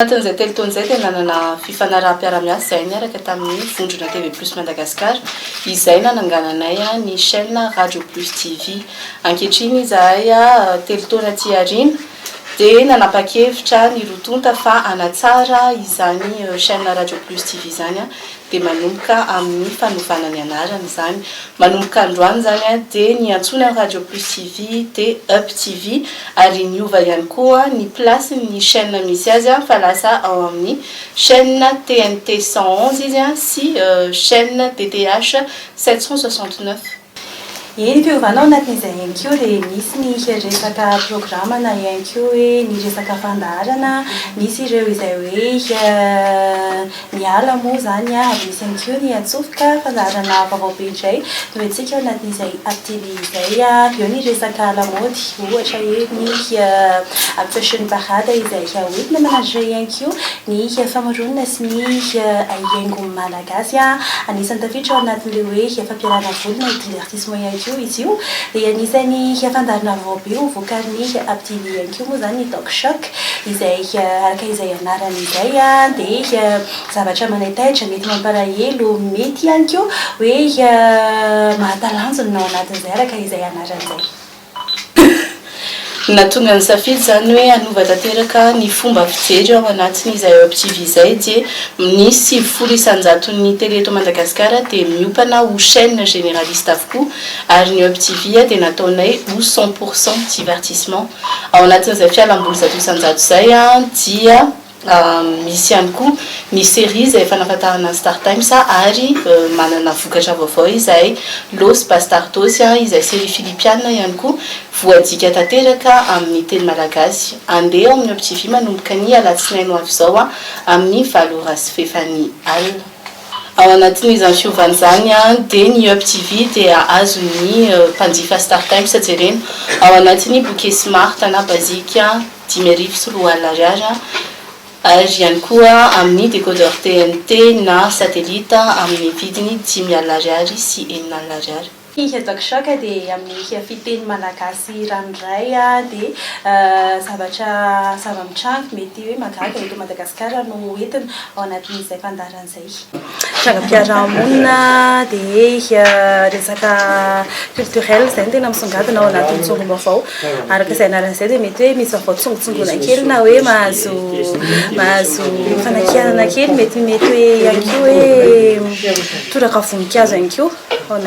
Anatin'izay telo taona izay dia nanana fifanaraha-piara-miasa izay niaraka tamin'ny vondrona TV Plus Madagasikara. Izay nanangananay ny chaîne Radio Plus TV. Ankehitriny izahay telo taona aty aoriana dia nanapa-kevitra ny rotonta fa hanatsara izany chaîne Radio Plus TV izany dia manomboka amin'ny fanovana ny anarany izany. Manomboka androany izany dia ny antsoina Radio Plus TV dia Up TV ary niova ihany koa ny place ny chaîne misy azy fa lasa ao amin'ny chaîne TNT 111 izy sy chaîne DTH 769. Eny fiovanao anatin'izay ihany koa dia misy ny resaka programana ihany koa hoe ny resaka fandaharana, misy ireo izay hoe miala moa zany ary misy ihany koa ny atsofoka fandaharana vaovao be indray no antsika ao anatin'izay aptily izay eo ny resaka lamaody ohatra hoe ny fashion parade izay hoentina manaritra ihany koa ny famoronana sy ny haingo malagasy anisan'ny tafiditra ao anatin'ilay hoe fampiarana volona divertissement ihany koa izy io dia anisany fandaharana vaovao be ho vokarin'ny aptily ihany koa moa zany ny talk shock izay araka izay anarany izay dia zavatra manetaitra mety mampalahelo mety ihany koa hoe mahatalanjona ao anatin'izay araka izay anaran'izay. Natonga ny safidy zany hoe hanova tanteraka ny fomba fijery ao anatin'izay Up TV izay dia ny 9 isanjaton'ny télé eto Madagasikara dia miopana ho chaîne généraliste avokoa ary ny Up TV dia nataonay ho 100% divertissement. Ao anatin'izay fialamboly zato isanjato izay dia misy ihany koa ny série izay efa nafantarana Star Times ary manana vokatra vaovao izay Los Bastardos izay série filipiana ihany koa voadika tanteraka amin'ny teny malagasy. Andeha amin'ny Up TV manomboka ny alatsinainy ho avy izao amin'ny 20h sy fefany alina. Ao anatin'izany fiovana izany dia ny Up TV dia azon'ny mpanjifa Star Times jerena ao anatin'ny bouquet smart na basique 10,000 sy 2 ariary ary ihany koa amin'ny décodeur TNT na satellite amin'ny vidiny 10,000 ariary sy 9,000 ariary. Ny talk shock dia amin'ny fiteny malagasy ranoray dia zavatra zava-mitranga mety hoe magaga eto Madagasikara no entina ao anatin'izay fandaharan'izay. Trangam-piarahamonina dia resaka culturel izay no tena misongadina ao anatin'ny tsongo-baovao. Araka izay anaran'izay dia mety hoe misy vaovao tsongotsongona kely na hoe mahazo fanakianana kely mety hoe ihany koa hoe toraka voninkazo ihany koa.